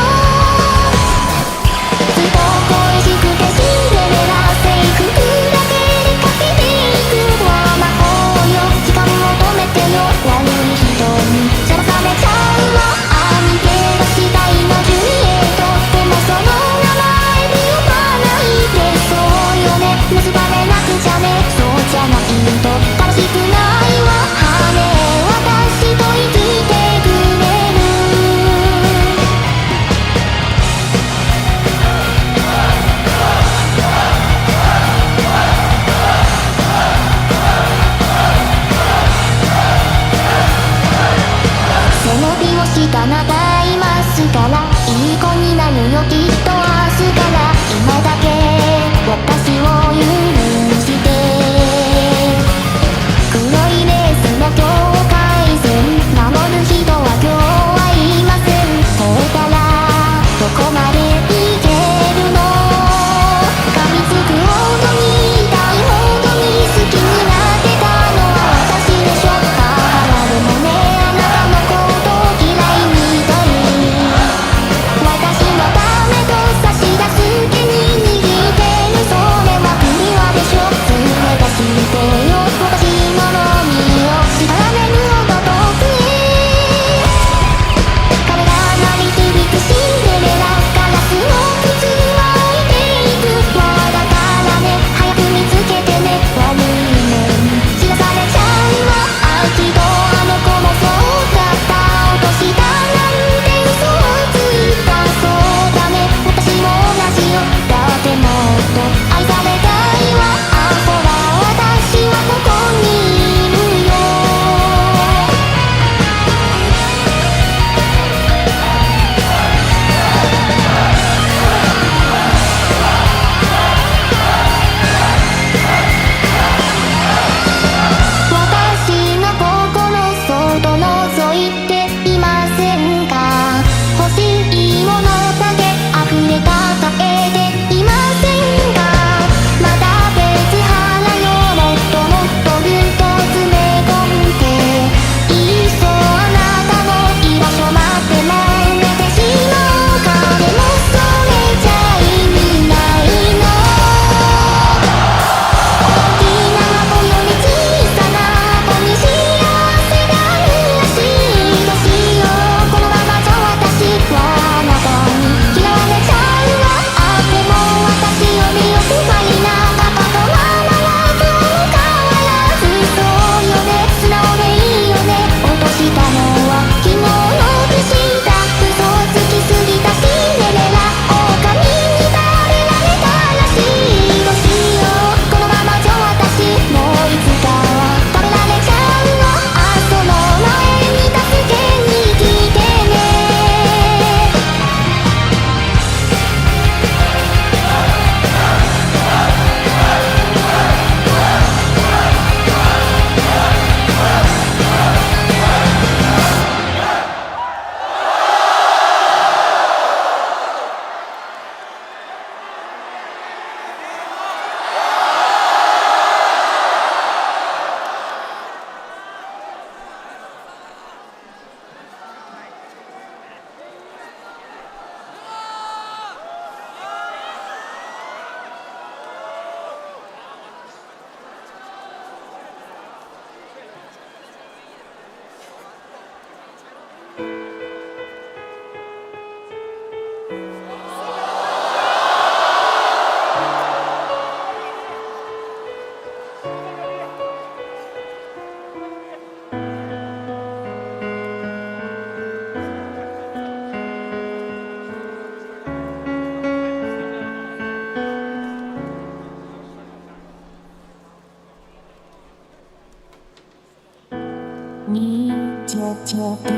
地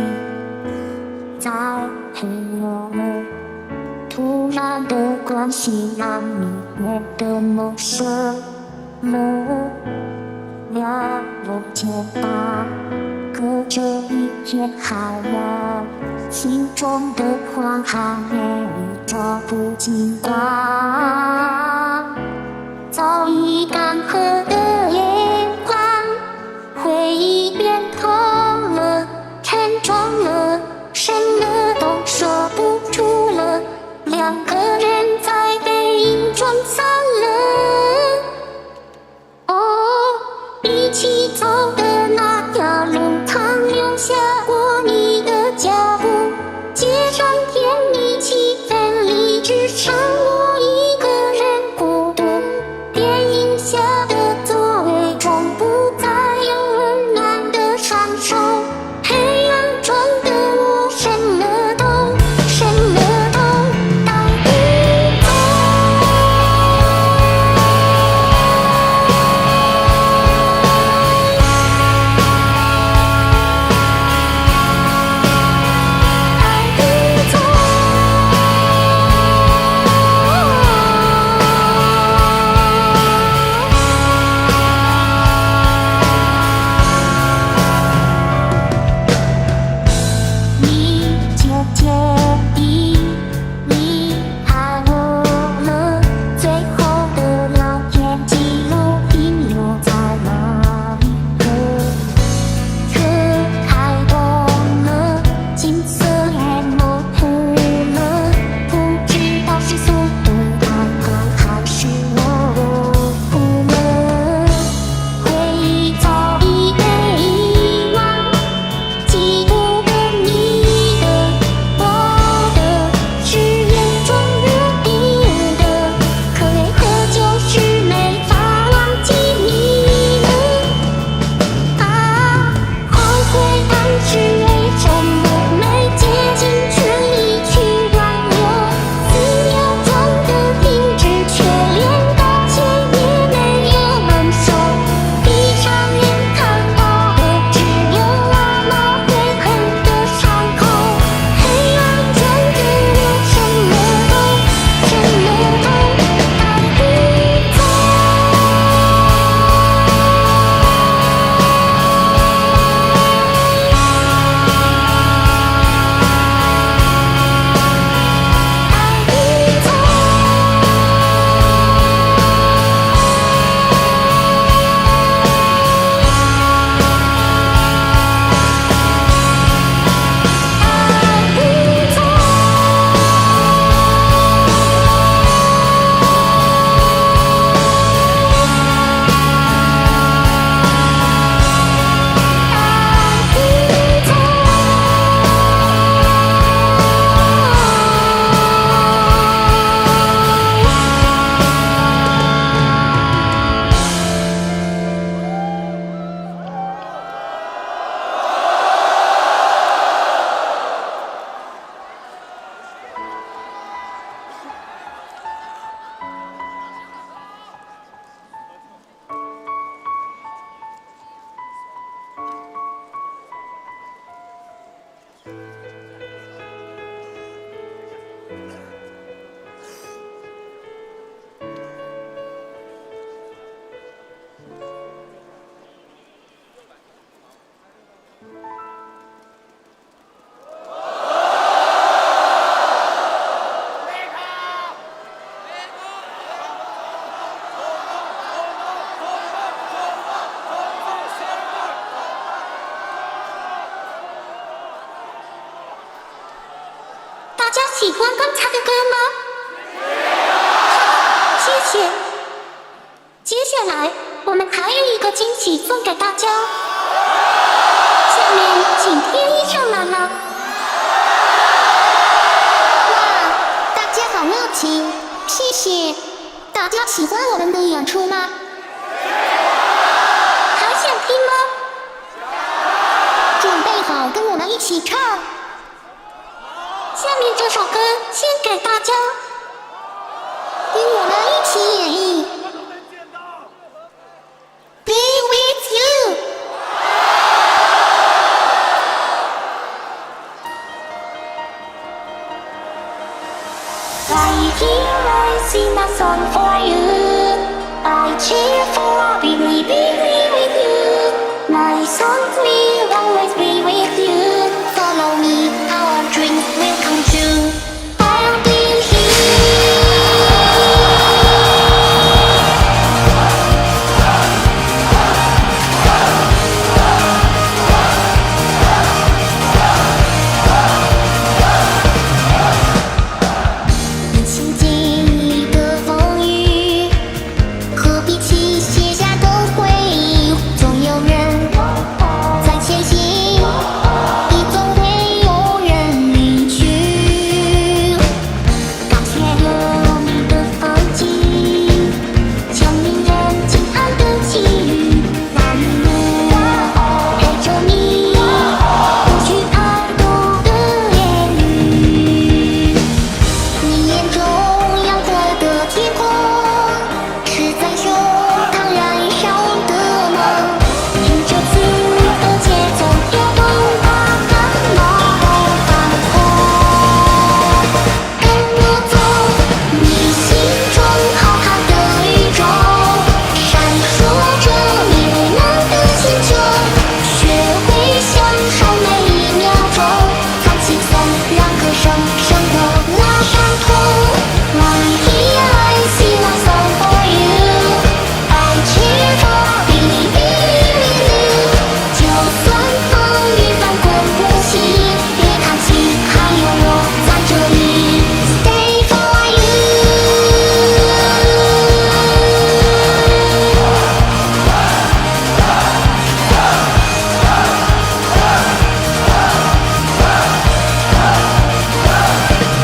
再黑了，突然的关系让你变得陌生了，两人肩膀隔着一片海洋，心中的花还没照不进光，早已干涸的眼眶，回忆变透了，沉重了，什么都说不出了，两个人在背影中散了。哦，一起走的那条路，曾留下过你的脚步，街上甜蜜气氛里，只剩我一个人孤独。电影下的座位中，不再有温暖的双手，黑暗中的我什么都带不走。你渐渐地离开我了，最后的聊天记录停留在哪一刻？车开动了，景色也模糊了，不知道是速度太快还是模糊了，回忆早已被遗忘，记不得你的、我的，是眼中约定的，可为何就是没法忘记你呢？啊，后悔当时为什么没竭尽全力去挽留，4秒钟的停止，却连道歉也没有能说，闭上眼看到的只有那么悔恨的伤口，黑暗中的我什么都带不走。大家喜欢刚才的歌吗？谢谢。接下来我们还有一个惊喜送给大家，下面请天一上来了。哇，大家好热情，谢谢。大家喜欢我们的演出吗？还想听吗？准备好跟我们一起唱。下面这首歌献给大家，跟我们一起演绎。Be with you。Right here I sing a song for you. I cheer for be with you. My songs will always be with you. Follow me, our dreams will come true. I'll be here. 你请记忆的风雨，可比起写下的回忆，总有人在前行，亦总会有人离去。感谢有你的风景，将令人惊叹的际遇，那一路陪着你，不惧太多的言语。你眼中阳光的天空，是在胸膛燃烧的梦。听着此的节奏，摇动它干嘛都放空。跟我走，你心中浩瀚的宇宙，闪烁着你蔚蓝的星球，学会享受每一秒钟，放轻松，让歌声胜过那伤痛。Right here I sing a song for you. I cheer for believe with you. 就算风雨翻滚不息，别叹气，还有我在这里。Stay for you. 我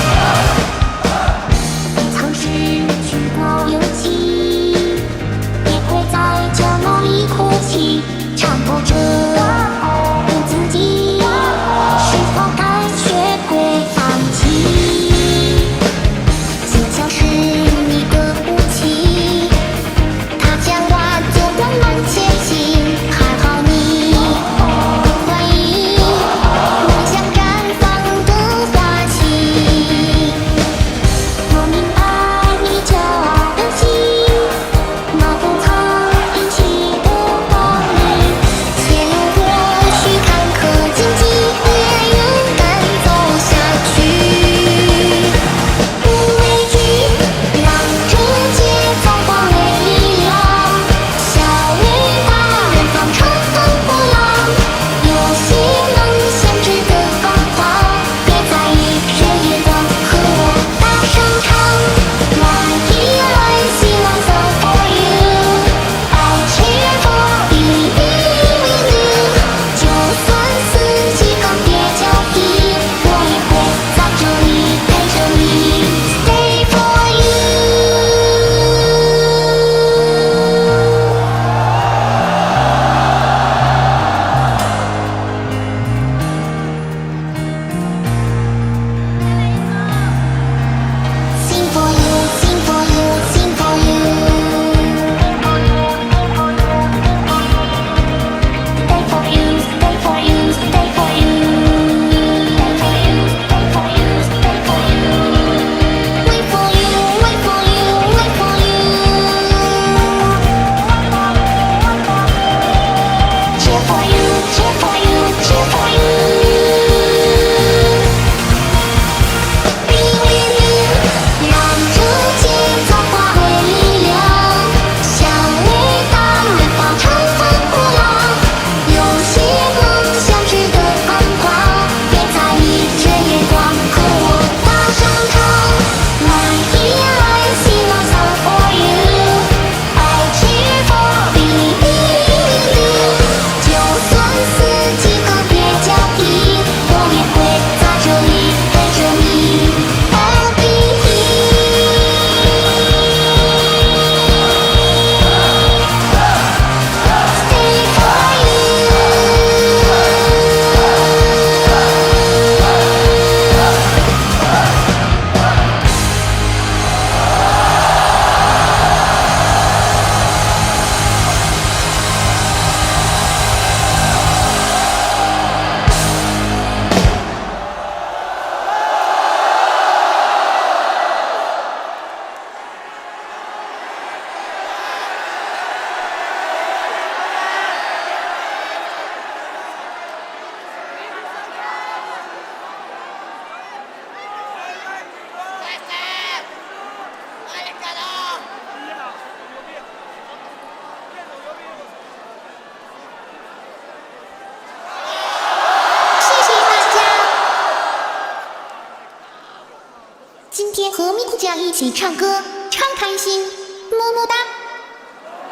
今天和咪咕家一起唱歌，超开心，么么哒。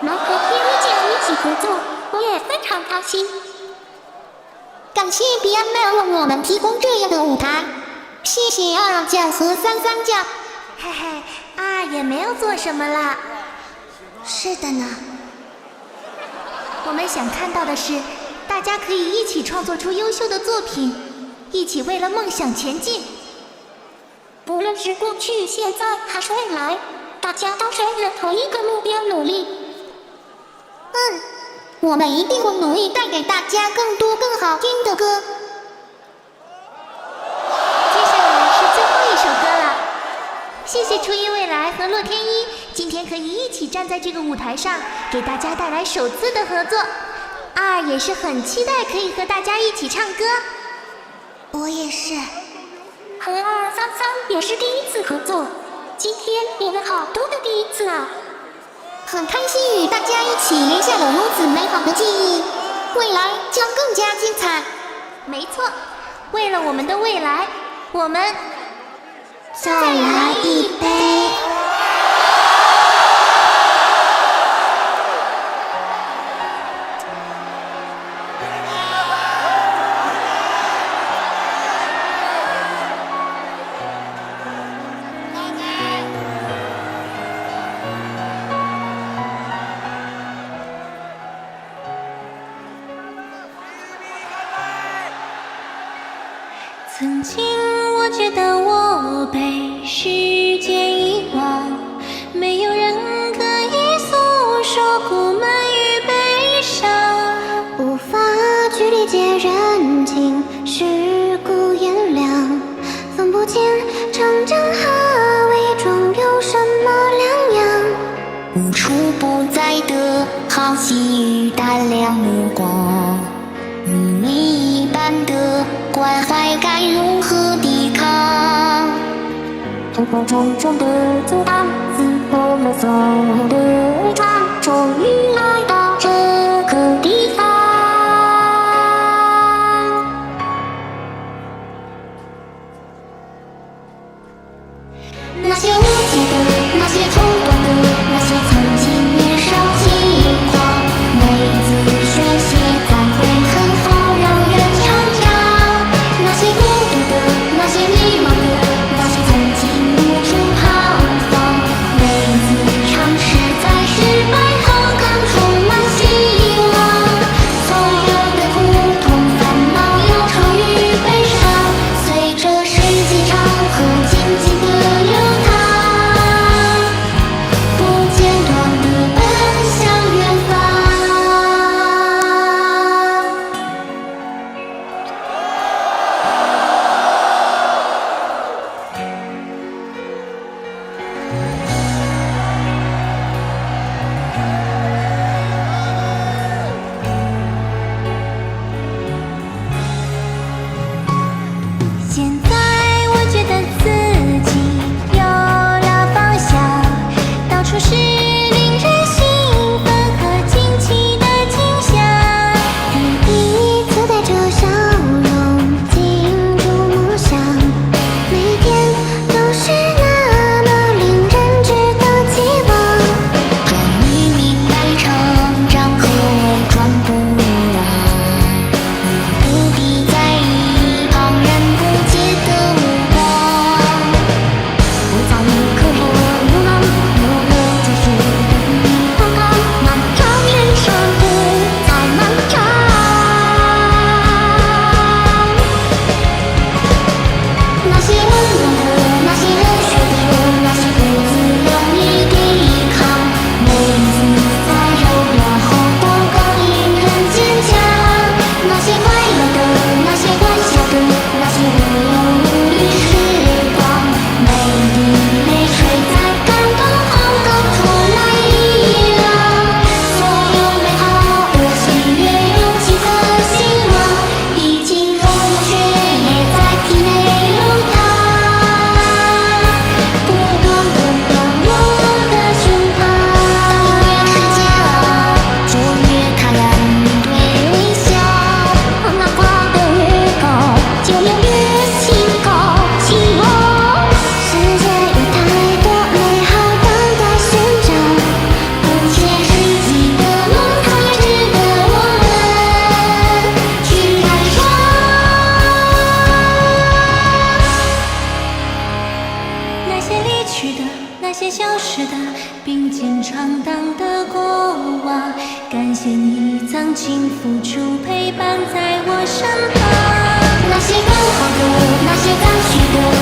能和天咪酱一起合作，我也非常开心。感谢 BML 为我们提供这样的舞台，谢谢二酱和三三酱。嘿嘿，二也没有做什么啦。是的呢。我们想看到的是，大家可以一起创作出优秀的作品，一起为了梦想前进。不论是过去、现在还是未来，大家都是为了同一个目标努力。我们一定会努力带给大家更多更好听的歌。接下来是最后一首歌了，谢谢初一未来和洛天依，今天可以一起站在这个舞台上，给大家带来首次的合作。二也是很期待可以和大家一起唱歌。我也是，和二三三也是第一次合作，今天有了好多的第一次啊！很开心与大家一起留下了如此美好的记忆，未来将更加精彩。没错，为了我们的未来，我们再来一杯。曾经我觉得我被世界遗忘，没有人可以诉说苦闷与悲伤，无法去理解人情世故炎凉，分不清成长和伪装有什么两样。无处不在的好奇与胆量目光，与你一般的关怀该如何抵抗？突破重重的阻挡，撕破了所有的伪装，终于来到这个地方。那些无解的，那些冲动的，那些曾经年少轻狂，每次宣泄才会很好让人成长。那些孤独的，那些迷茫的，那些曾经无处彷徨，每次尝试在失败后更充满那些消失的并肩闯荡的过往，感谢你曾经付出陪伴在我身旁。那些刚好的，那些刚需的。